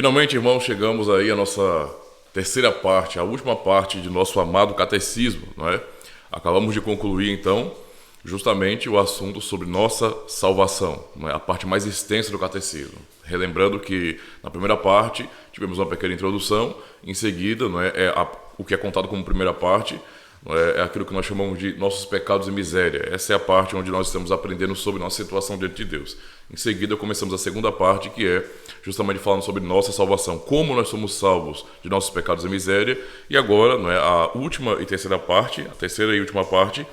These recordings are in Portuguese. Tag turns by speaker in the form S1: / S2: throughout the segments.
S1: Finalmente, irmãos, chegamos aí à nossa terceira parte, a última parte de nosso amado catecismo, não é? Acabamos de concluir, então, justamente o assunto sobre nossa salvação, não é? A parte mais extensa do catecismo. Relembrando que na primeira parte tivemos uma pequena introdução, em seguida, não é, o que é contado como primeira parte, não é aquilo que nós chamamos de nossos pecados e miséria. Essa é a parte onde nós estamos aprendendo sobre nossa situação diante de Deus. Em seguida, começamos a segunda parte, que é justamente falando sobre nossa salvação, como nós somos salvos de nossos pecados e miséria. E agora, não é, a última e terceira parte, a terceira e última parte,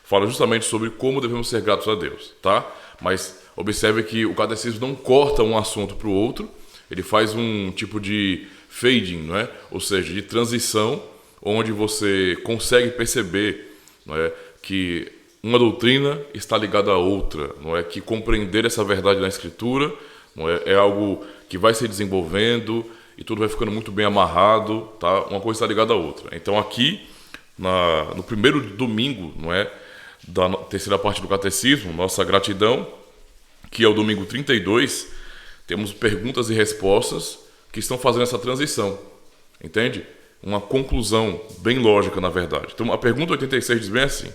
S1: fala justamente sobre como devemos ser gratos a Deus, tá? Mas observe que o catecismo não corta um assunto para o outro, ele faz um tipo de fading, não é? Ou seja, de transição, onde você consegue perceber, não é, que uma doutrina está ligada à outra, não é, que compreender essa verdade na Escritura, não é, é algo que vai se desenvolvendo e tudo vai ficando muito bem amarrado, tá? Uma coisa está ligada à outra. Então aqui, no primeiro domingo, não é, da terceira parte do catecismo, nossa gratidão, que é o domingo 32, temos perguntas e respostas que estão fazendo essa transição, entende? Uma conclusão bem lógica, na verdade. Então a pergunta 86 diz bem assim: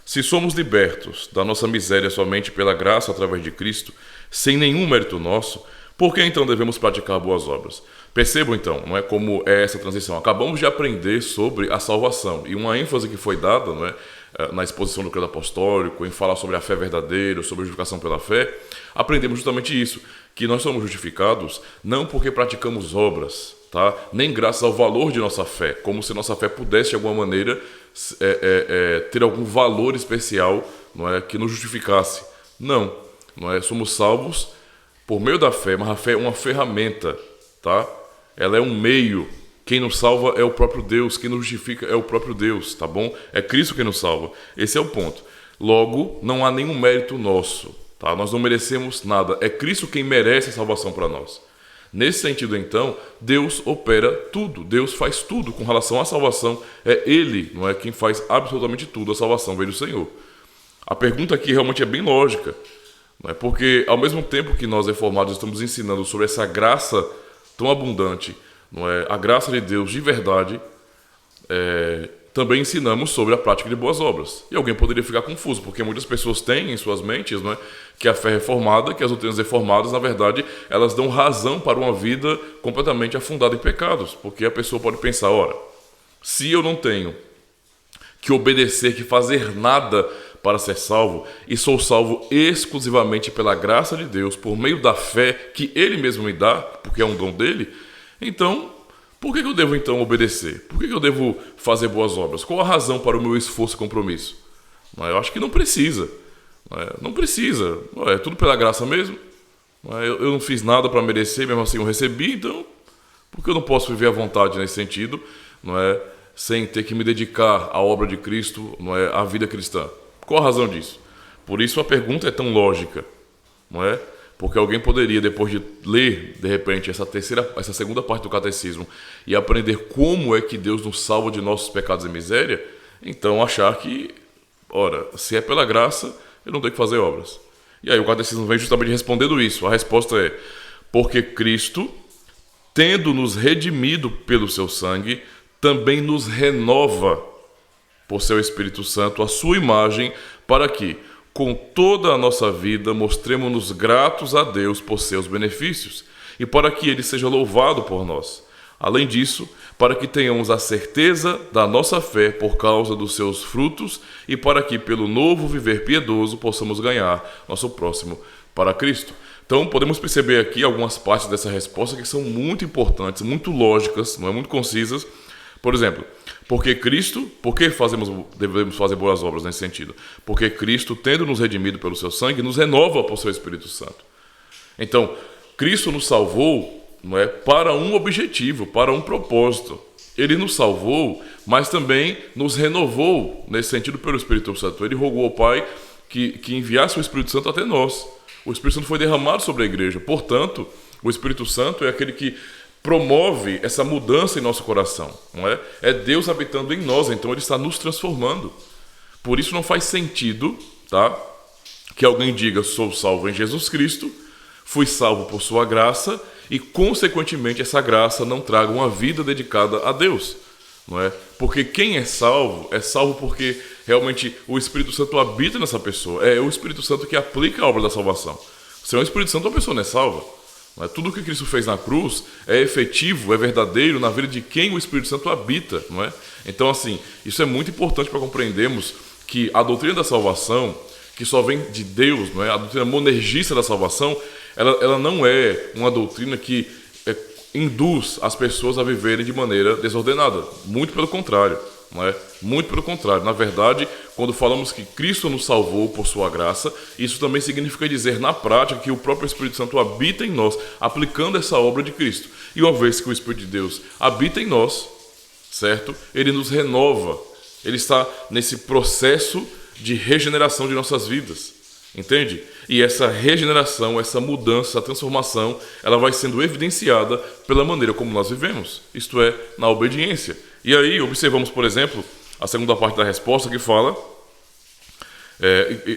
S1: Se somos libertos da nossa miséria somente pela graça através de Cristo, sem nenhum mérito nosso, por que então devemos praticar boas obras? Percebam então, não é, como é essa transição. Acabamos de aprender sobre a salvação e uma ênfase que foi dada, não é, na exposição do credo apostólico, em falar sobre a fé verdadeira, sobre a justificação pela fé, aprendemos justamente isso, que nós somos justificados não porque praticamos obras, tá? Nem graças ao valor de nossa fé, como se nossa fé pudesse de alguma maneira ter algum valor especial, não é, que nos justificasse. Não, não é? Somos salvos por meio da fé, mas a fé é uma ferramenta, tá? Ela é um meio. Quem nos salva é o próprio Deus, quem nos justifica é o próprio Deus, tá bom? É Cristo quem nos salva. Esse é o ponto. Logo, não há nenhum mérito nosso, tá? Nós não merecemos nada. É Cristo quem merece a salvação para nós. Nesse sentido, então, Deus opera tudo. Deus faz tudo com relação à salvação. É Ele, não é, quem faz absolutamente tudo. A salvação vem do Senhor. A pergunta aqui realmente é bem lógica, não é? Porque ao mesmo tempo que nós reformados estamos ensinando sobre essa graça tão abundante, não é, a graça de Deus de verdade, também ensinamos sobre a prática de boas obras. E alguém poderia ficar confuso, porque muitas pessoas têm em suas mentes, não é, que a fé reformada, que as doutrinas reformadas, na verdade, elas dão razão para uma vida completamente afundada em pecados. Porque a pessoa pode pensar, ora, se eu não tenho que obedecer, que fazer nada para ser salvo, e sou salvo exclusivamente pela graça de Deus, por meio da fé que Ele mesmo me dá, porque é um dom dele, então, por que eu devo então obedecer? Por que eu devo fazer boas obras? Qual a razão para o meu esforço e compromisso? Eu acho que não precisa. Não precisa. É tudo pela graça mesmo. Eu não fiz nada para merecer, mesmo assim eu recebi, então por que eu não posso viver à vontade nesse sentido, sem ter que me dedicar à obra de Cristo, à vida cristã? Qual a razão disso? Por isso a pergunta é tão lógica, não é? Porque alguém poderia, depois de ler, de repente, essa segunda parte do catecismo e aprender como é que Deus nos salva de nossos pecados e miséria, então achar que, ora, se é pela graça, eu não tenho que fazer obras. E aí o catecismo vem justamente respondendo isso. A resposta é, porque Cristo, tendo nos redimido pelo seu sangue, também nos renova por seu Espírito Santo a sua imagem, para que, com toda a nossa vida, mostremos-nos gratos a Deus por seus benefícios e para que Ele seja louvado por nós. Além disso, para que tenhamos a certeza da nossa fé por causa dos seus frutos e para que, pelo novo viver piedoso, possamos ganhar nosso próximo para Cristo. Então, podemos perceber aqui algumas partes dessa resposta que são muito importantes, muito lógicas, não é, muito concisas. Por exemplo, porque Cristo, por que devemos fazer boas obras nesse sentido? Porque Cristo, tendo nos redimido pelo seu sangue, nos renova por seu Espírito Santo. Então, Cristo nos salvou, não é, para um objetivo, para um propósito. Ele nos salvou, mas também nos renovou nesse sentido pelo Espírito Santo. Ele rogou ao Pai que enviasse o Espírito Santo até nós. O Espírito Santo foi derramado sobre a igreja. Portanto, o Espírito Santo é aquele que promove essa mudança em nosso coração, não é? É Deus habitando em nós, então Ele está nos transformando. Por isso não faz sentido, tá, que alguém diga, sou salvo em Jesus Cristo, fui salvo por sua graça, e consequentemente essa graça não traga uma vida dedicada a Deus, não é? Porque quem é salvo porque realmente o Espírito Santo habita nessa pessoa, é o Espírito Santo que aplica a obra da salvação. Sem o Espírito Santo a pessoa não é salva. Tudo o que Cristo fez na cruz é efetivo, é verdadeiro na vida de quem o Espírito Santo habita, não é? Então, assim, isso é muito importante para compreendermos que a doutrina da salvação, que só vem de Deus, não é? A doutrina monergista da salvação, ela não é uma doutrina que induz as pessoas a viverem de maneira desordenada. Muito pelo contrário. Não é? Muito pelo contrário. Na verdade, quando falamos que Cristo nos salvou por sua graça, isso também significa dizer na prática que o próprio Espírito Santo habita em nós, aplicando essa obra de Cristo. E uma vez que o Espírito de Deus habita em nós, certo? Ele nos renova. Ele está nesse processo de regeneração de nossas vidas. Entende? E essa regeneração, essa mudança, essa transformação, ela vai sendo evidenciada pela maneira como nós vivemos. Isto é, na obediência. E aí observamos, por exemplo, a segunda parte da resposta que fala,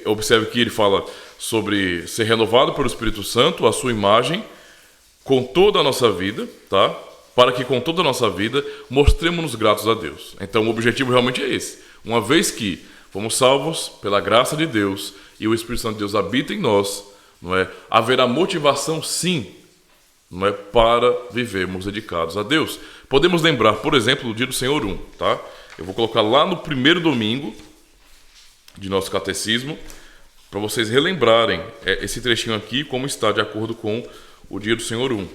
S1: observe que ele fala sobre ser renovado pelo Espírito Santo, a sua imagem, com toda a nossa vida, tá? Para que com toda a nossa vida mostremos-nos gratos a Deus. Então o objetivo realmente é esse. Uma vez que fomos salvos pela graça de Deus e o Espírito Santo de Deus habita em nós, não é? Haverá motivação, sim, não é, para vivermos dedicados a Deus. Podemos lembrar, por exemplo, do dia do Senhor 1, tá? Eu vou colocar lá no primeiro domingo de nosso catecismo, para vocês relembrarem esse trechinho aqui, como está de acordo com o dia do Senhor 1.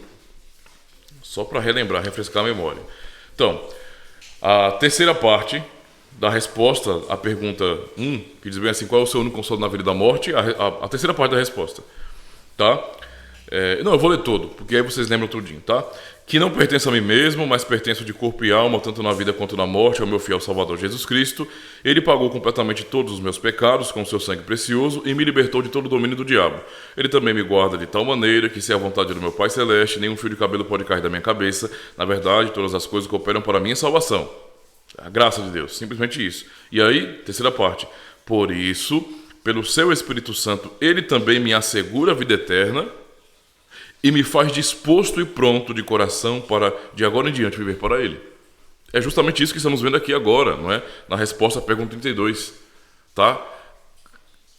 S1: Só para relembrar, refrescar a memória. Então, a terceira parte da resposta à pergunta 1, que diz bem assim, qual é o seu único consolo na vida e da morte? A terceira parte da resposta, tá? Não, eu vou ler todo, porque aí vocês lembram tudinho, tá? Que não pertenço a mim mesmo, mas pertenço de corpo e alma, tanto na vida quanto na morte, ao meu fiel Salvador Jesus Cristo. Ele pagou completamente todos os meus pecados com o seu sangue precioso e me libertou de todo o domínio do diabo. Ele também me guarda de tal maneira que, se é a vontade do meu Pai Celeste, nenhum fio de cabelo pode cair da minha cabeça. Na verdade, todas as coisas cooperam para a minha salvação. A graça de Deus, simplesmente isso. E aí, terceira parte. Por isso, pelo seu Espírito Santo, ele também me assegura a vida eterna e me faz disposto e pronto de coração para, de agora em diante, viver para Ele. É justamente isso que estamos vendo aqui agora, não é? Na resposta à pergunta 32, tá?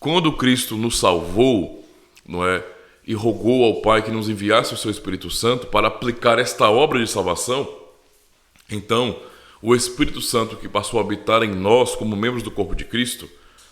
S1: Quando Cristo nos salvou, não é? E rogou ao Pai que nos enviasse o seu Espírito Santo para aplicar esta obra de salvação, então, o Espírito Santo que passou a habitar em nós como membros do corpo de Cristo,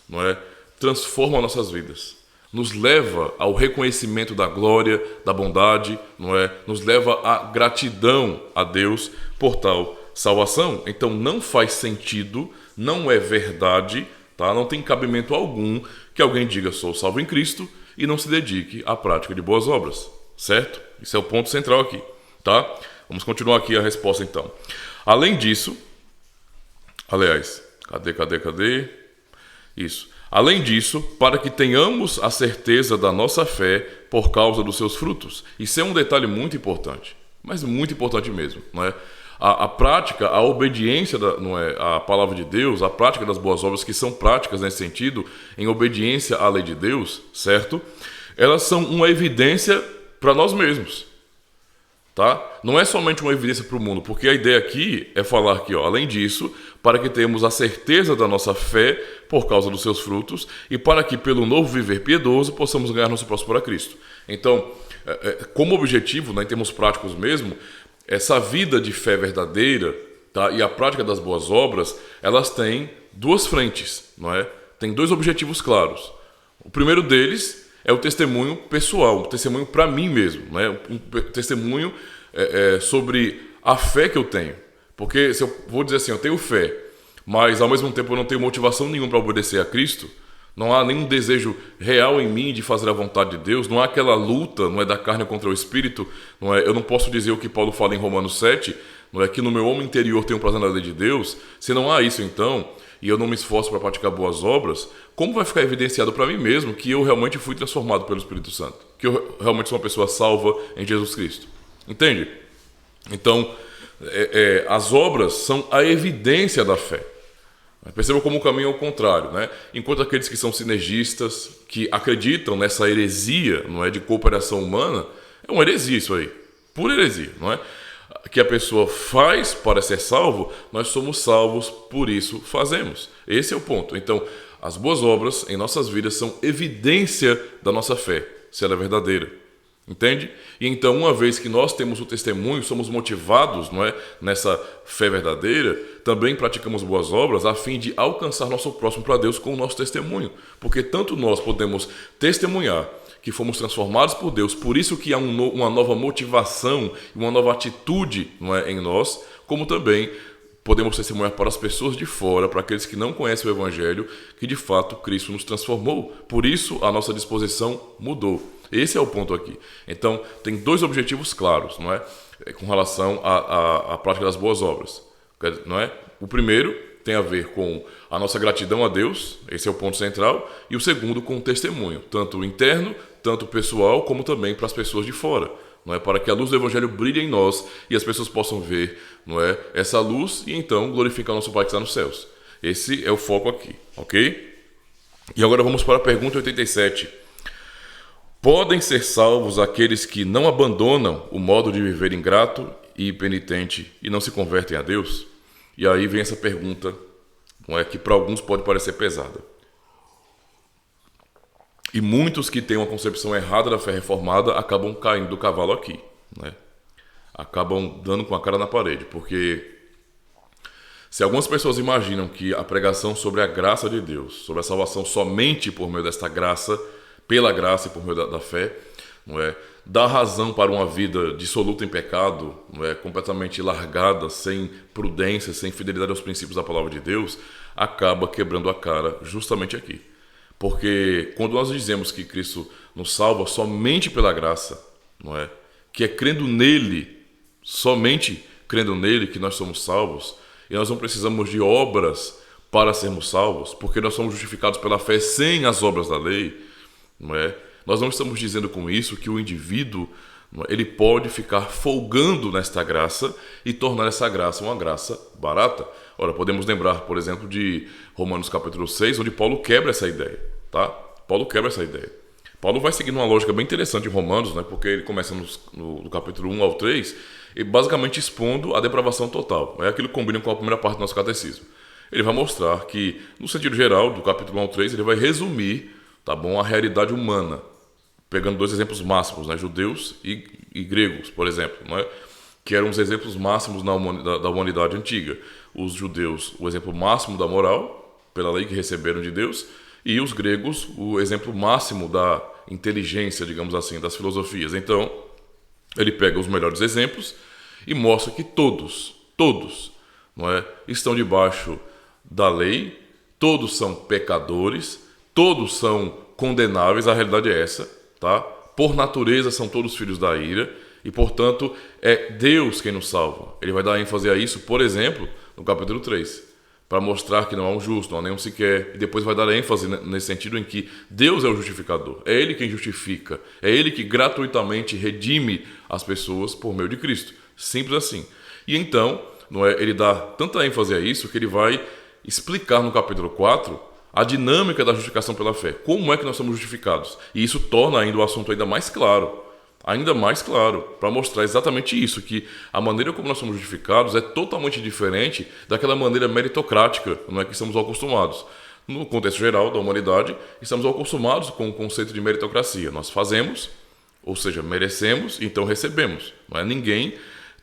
S1: não é? Transforma nossas vidas. Nos leva ao reconhecimento da glória, da bondade, não é? Nos leva à gratidão a Deus por tal salvação. Então não faz sentido, não é verdade, tá? Não tem cabimento algum que alguém diga sou salvo em Cristo e não se dedique à prática de boas obras, certo? Esse é o ponto central aqui, tá? Vamos continuar aqui a resposta então. Além disso, aliás, cadê? Isso. Além disso, para que tenhamos a certeza da nossa fé por causa dos seus frutos. Isso é um detalhe muito importante, mas muito importante mesmo, não é? A prática, a obediência não é, à palavra de Deus, a prática das boas obras, que são práticas nesse sentido, em obediência à lei de Deus, certo? Elas são uma evidência para nós mesmos. Tá? Não é somente uma evidência para o mundo, porque a ideia aqui é falar que, além disso, para que tenhamos a certeza da nossa fé por causa dos seus frutos e para que, pelo novo viver piedoso, possamos ganhar nosso próximo para Cristo. Então, como objetivo, em termos práticos mesmo, essa vida de fé verdadeira, tá? E a prática das boas obras, elas têm duas frentes, não é? Tem dois objetivos claros. O primeiro deles é o testemunho pessoal, o testemunho para mim mesmo, né? Um testemunho sobre a fé que eu tenho. Porque se eu vou dizer assim, eu tenho fé, mas ao mesmo tempo eu não tenho motivação nenhuma para obedecer a Cristo, não há nenhum desejo real em mim de fazer a vontade de Deus, não há aquela luta, não é, da carne contra o Espírito, não é? Eu não posso dizer o que Paulo fala em Romanos 7, não é, que no meu homem interior tenho prazer na lei de Deus. Se não há isso então, e eu não me esforço para praticar boas obras, como vai ficar evidenciado para mim mesmo que eu realmente fui transformado pelo Espírito Santo? Que eu realmente sou uma pessoa salva em Jesus Cristo? Entende? Então, as obras são a evidência da fé. Perceba como o caminho é o contrário, né? Enquanto aqueles que são sinergistas, que acreditam nessa heresia, não é, de cooperação humana, é uma heresia isso aí, pura heresia, não é? Que a pessoa faz para ser salvo, nós somos salvos, por isso fazemos. Esse é o ponto. Então, as boas obras em nossas vidas são evidência da nossa fé, se ela é verdadeira. Entende? E então, uma vez que nós temos o testemunho, somos motivados, não é, nessa fé verdadeira, também praticamos boas obras a fim de alcançar nosso próximo para Deus com o nosso testemunho. Porque tanto nós podemos testemunhar que fomos transformados por Deus, por isso que há uma nova motivação e uma nova atitude, não é, em nós, como também podemos testemunhar para as pessoas de fora, para aqueles que não conhecem o Evangelho, que de fato Cristo nos transformou. Por isso a nossa disposição mudou. Esse é o ponto aqui. Então tem dois objetivos claros, não é, com relação à prática das boas obras, não é? O primeiro tem a ver com a nossa gratidão a Deus, esse é o ponto central, e o segundo com o testemunho, tanto interno, tanto pessoal, como também para as pessoas de fora, não é? Para que a luz do Evangelho brilhe em nós e as pessoas possam ver, não é, essa luz e então glorificar o nosso Pai que está nos céus. Esse é o foco aqui, ok? E agora vamos para a pergunta 87. Podem ser salvos aqueles que não abandonam o modo de viver ingrato e penitente e não se convertem a Deus? E aí vem essa pergunta não é, que para alguns pode parecer pesada. E muitos que têm uma concepção errada da fé reformada acabam caindo do cavalo aqui, né? Acabam dando com a cara na parede, porque se algumas pessoas imaginam que a pregação sobre a graça de Deus, sobre a salvação somente por meio desta graça, pela graça e por meio da fé, não é, dá razão para uma vida dissoluta em pecado, não é, completamente largada, sem prudência, sem fidelidade aos princípios da palavra de Deus, acaba quebrando a cara justamente aqui. Porque quando nós dizemos que Cristo nos salva somente pela graça, não é, que é crendo nele, somente crendo nele que nós somos salvos, e nós não precisamos de obras para sermos salvos, porque nós somos justificados pela fé sem as obras da lei, não é? Nós não estamos dizendo com isso que o indivíduo, ele pode ficar folgando nesta graça e tornar essa graça uma graça barata. Ora, podemos lembrar, por exemplo, de Romanos capítulo 6, onde Paulo quebra essa ideia, tá? Paulo quebra essa ideia. Paulo vai seguindo uma lógica bem interessante em Romanos, né? Porque ele começa no capítulo 1 ao 3, e basicamente expondo a depravação total. É aquilo que combina com a primeira parte do nosso catecismo. Ele vai mostrar que, no sentido geral, do capítulo 1 ao 3, ele vai resumir, tá bom, a realidade humana, pegando dois exemplos máximos, né? Judeus e gregos, por exemplo, não é? Que eram os exemplos máximos da humanidade antiga. Os judeus, o exemplo máximo da moral, pela lei que receberam de Deus, e os gregos, o exemplo máximo da inteligência, digamos assim, das filosofias. Então, ele pega os melhores exemplos e mostra que todos, não é, estão debaixo da lei, todos são pecadores, todos são condenáveis, a realidade é essa, tá? Por natureza são todos filhos da ira e, portanto, é Deus quem nos salva. Ele vai dar ênfase a isso, por exemplo, no capítulo 3, para mostrar que não há um justo, não há nenhum sequer, e depois vai dar ênfase nesse sentido em que Deus é o justificador, é Ele quem justifica, é Ele que gratuitamente redime as pessoas por meio de Cristo, simples assim. E então, não é, ele dá tanta ênfase a isso que ele vai explicar no capítulo 4 a dinâmica da justificação pela fé, como é que nós somos justificados, e isso torna ainda o assunto ainda mais claro, para mostrar exatamente isso, que a maneira como nós somos justificados é totalmente diferente daquela maneira meritocrática, não é, que estamos acostumados. No contexto geral da humanidade, estamos acostumados com o conceito de meritocracia. Nós fazemos, ou seja, merecemos, então recebemos. Não é? Ninguém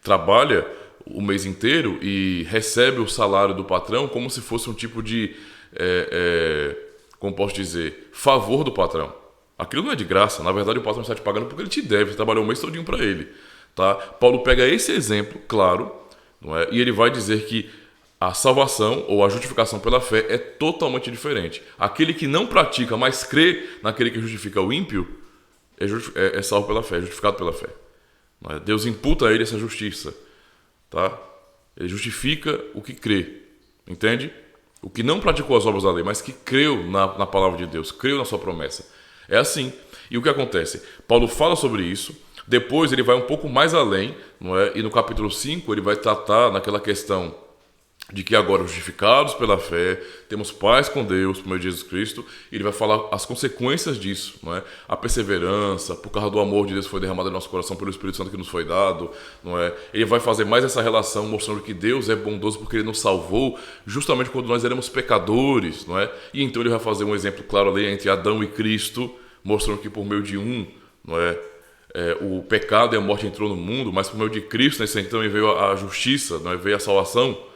S1: trabalha o mês inteiro e recebe o salário do patrão como se fosse um tipo de, como posso dizer, favor do patrão. Aquilo não é de graça, na verdade o patrão está te pagando porque ele te deve, você trabalhou o mês todinho para ele. Tá? Paulo pega esse exemplo, claro, não é? E ele vai dizer que a salvação ou a justificação pela fé é totalmente diferente. Aquele que não pratica, mas crê naquele que justifica o ímpio, é salvo pela fé, é justificado pela fé. Não é? Deus imputa a ele essa justiça. Tá? Ele justifica o que crê, entende? O que não praticou as obras da lei, mas que creu na palavra de Deus, creu na sua promessa. É assim. E o que acontece? Paulo fala sobre isso, depois ele vai um pouco mais além, não é? E no capítulo 5 ele vai tratar naquela questão de que agora justificados pela fé, temos paz com Deus por meio de Jesus Cristo, e ele vai falar as consequências disso, não é? A perseverança, por causa do amor de Deus que foi derramado no nosso coração pelo Espírito Santo que nos foi dado, não é? Ele vai fazer mais essa relação mostrando que Deus é bondoso porque Ele nos salvou justamente quando nós éramos pecadores, não é? E então ele vai fazer um exemplo claro ali entre Adão e Cristo, mostrando que por meio de não é? O pecado e a morte entrou no mundo, mas por meio de Cristo, nesse então, veio a justiça, não é? Veio a salvação,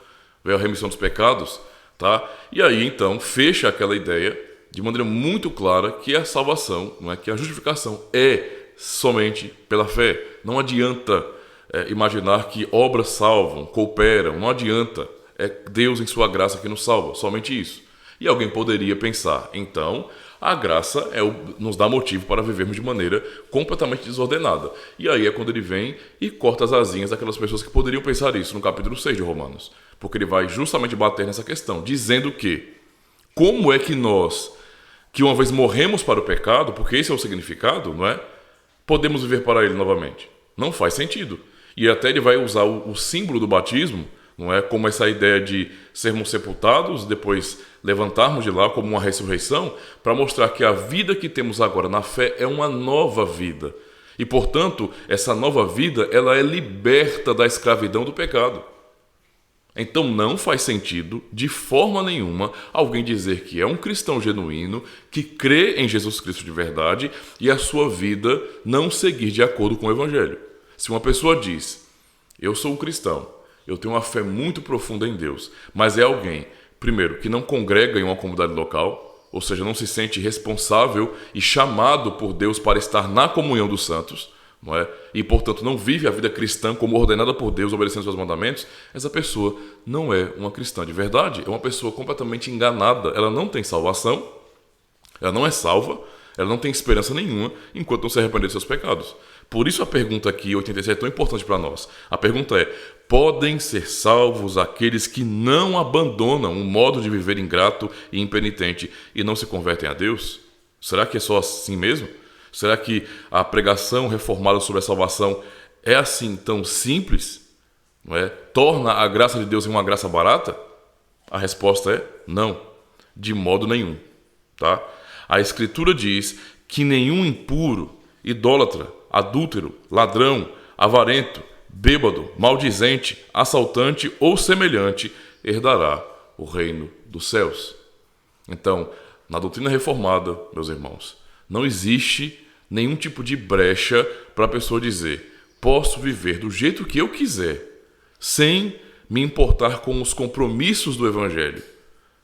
S1: veio a remissão dos pecados, tá? E aí, então, fecha aquela ideia de maneira muito clara que a salvação, não é? Que a justificação é somente pela fé. Não adianta imaginar que obras salvam, cooperam, não adianta. É Deus em sua graça que nos salva, somente isso. E alguém poderia pensar, então, a graça nos dá motivo para vivermos de maneira completamente desordenada. E aí é quando ele vem e corta as asinhas daquelas pessoas que poderiam pensar isso no capítulo 6 de Romanos. Porque ele vai justamente bater nessa questão, dizendo que como é que nós, que uma vez morremos para o pecado, porque esse é o significado, não é? Podemos viver para ele novamente. Não faz sentido. E até ele vai usar o símbolo do batismo, não é? Como essa ideia de sermos sepultados, depois levantarmos de lá como uma ressurreição, para mostrar que a vida que temos agora na fé é uma nova vida. E, portanto, essa nova vida, ela é liberta da escravidão do pecado. Então não faz sentido, de forma nenhuma, alguém dizer que é um cristão genuíno, que crê em Jesus Cristo de verdade e a sua vida não seguir de acordo com o Evangelho. Se uma pessoa diz, eu sou um cristão, eu tenho uma fé muito profunda em Deus, mas é alguém, primeiro, que não congrega em uma comunidade local, ou seja, não se sente responsável e chamado por Deus para estar na comunhão dos santos, não é? E, portanto, não vive a vida cristã como ordenada por Deus, obedecendo seus mandamentos, essa pessoa não é uma cristã de verdade, é uma pessoa completamente enganada. Ela não tem salvação, ela não é salva, ela não tem esperança nenhuma enquanto não se arrepender dos seus pecados. Por isso a pergunta aqui, 87, é tão importante para nós. A pergunta é, podem ser salvos aqueles que não abandonam um modo de viver ingrato e impenitente e não se convertem a Deus? Será que é só assim mesmo? Será que a pregação reformada sobre a salvação é assim tão simples? Não é? Torna a graça de Deus uma graça barata? A resposta é não, de modo nenhum. Tá? A Escritura diz que nenhum impuro, idólatra, adúltero, ladrão, avarento, bêbado, maldizente, assaltante ou semelhante herdará o reino dos céus. Então, na doutrina reformada, meus irmãos, não existe nenhum tipo de brecha para a pessoa dizer posso viver do jeito que eu quiser, sem me importar com os compromissos do Evangelho,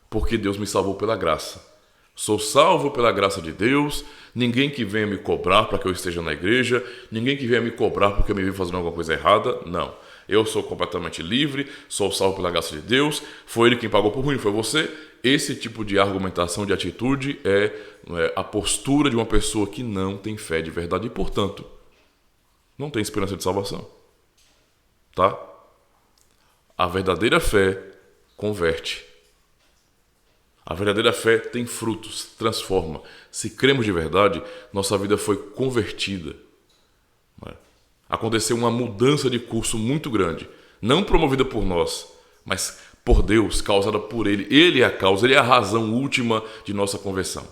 S1: porque Deus me salvou pela graça. Sou salvo pela graça de Deus, ninguém que venha me cobrar para que eu esteja na igreja, ninguém que venha me cobrar porque eu me vi fazendo alguma coisa errada, não. Eu sou completamente livre, sou salvo pela graça de Deus, foi Ele quem pagou por mim, foi você. Esse tipo de argumentação, de atitude é a postura de uma pessoa que não tem fé de verdade e, portanto, não tem esperança de salvação. Tá? A verdadeira fé converte. A verdadeira fé tem frutos, transforma. Se cremos de verdade, nossa vida foi convertida. Aconteceu uma mudança de curso muito grande, não promovida por nós, mas por Deus, causada por Ele. Ele é a causa, Ele é a razão última de nossa conversão.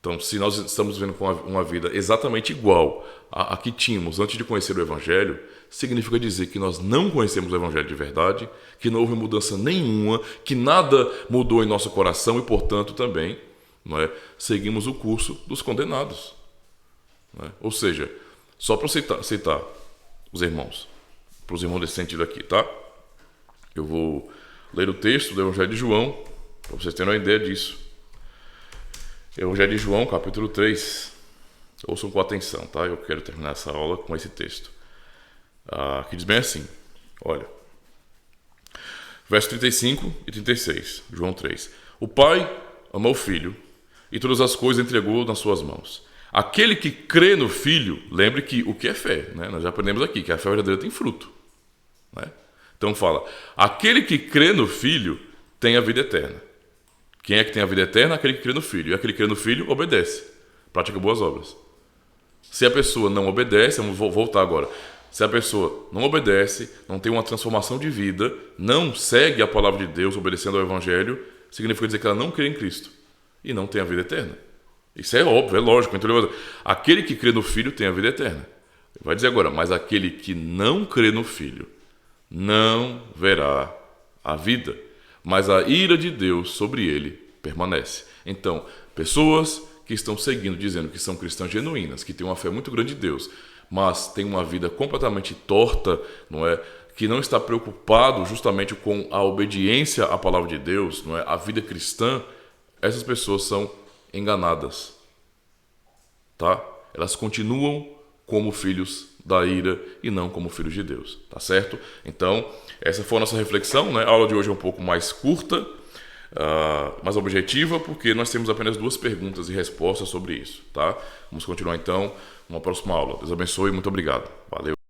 S1: Então, se nós estamos vivendo com uma vida exatamente igual à que tínhamos antes de conhecer o Evangelho, significa dizer que nós não conhecemos o Evangelho de verdade, que não houve mudança nenhuma, que nada mudou em nosso coração e, portanto, também seguimos o curso dos condenados. Ou seja, só para citar os irmãos, para os irmãos desse sentido aqui, tá? Eu vou ler o texto do Evangelho de João, para vocês terem uma ideia disso. Evangelho de João, capítulo 3. Ouçam com atenção, tá? Eu quero terminar essa aula com esse texto. Que diz bem assim, olha. Verso 35 e 36, João 3. O Pai ama o Filho e todas as coisas entregou nas suas mãos. Aquele que crê no Filho, lembre que o que é fé, né? Nós já aprendemos aqui que a fé verdadeira tem fruto. Né? Então fala, aquele que crê no Filho tem a vida eterna. Quem é que tem a vida eterna? Aquele que crê no Filho. E aquele que crê no Filho obedece, pratica boas obras. Se a pessoa não obedece, vamos voltar agora. Se a pessoa não obedece, não tem uma transformação de vida, não segue a palavra de Deus, obedecendo ao Evangelho, significa dizer que ela não crê em Cristo e não tem a vida eterna. Isso é óbvio, é lógico. Então, aquele que crê no Filho tem a vida eterna. Vai dizer agora, mas aquele que não crê no Filho não verá a vida, mas a ira de Deus sobre ele permanece. Então, pessoas que estão seguindo, dizendo que são cristãs genuínas, que têm uma fé muito grande em Deus, mas têm uma vida completamente torta, não é? Que não está preocupado justamente com a obediência à palavra de Deus, não é? A vida cristã, essas pessoas são enganadas. Tá? Elas continuam como filhos da ira e não como filhos de Deus, tá certo? Então, essa foi a nossa reflexão, né? A aula de hoje é um pouco mais curta, mais objetiva, porque nós temos apenas 2 perguntas e respostas sobre isso, tá? Vamos continuar então numa próxima aula. Deus abençoe e muito obrigado. Valeu!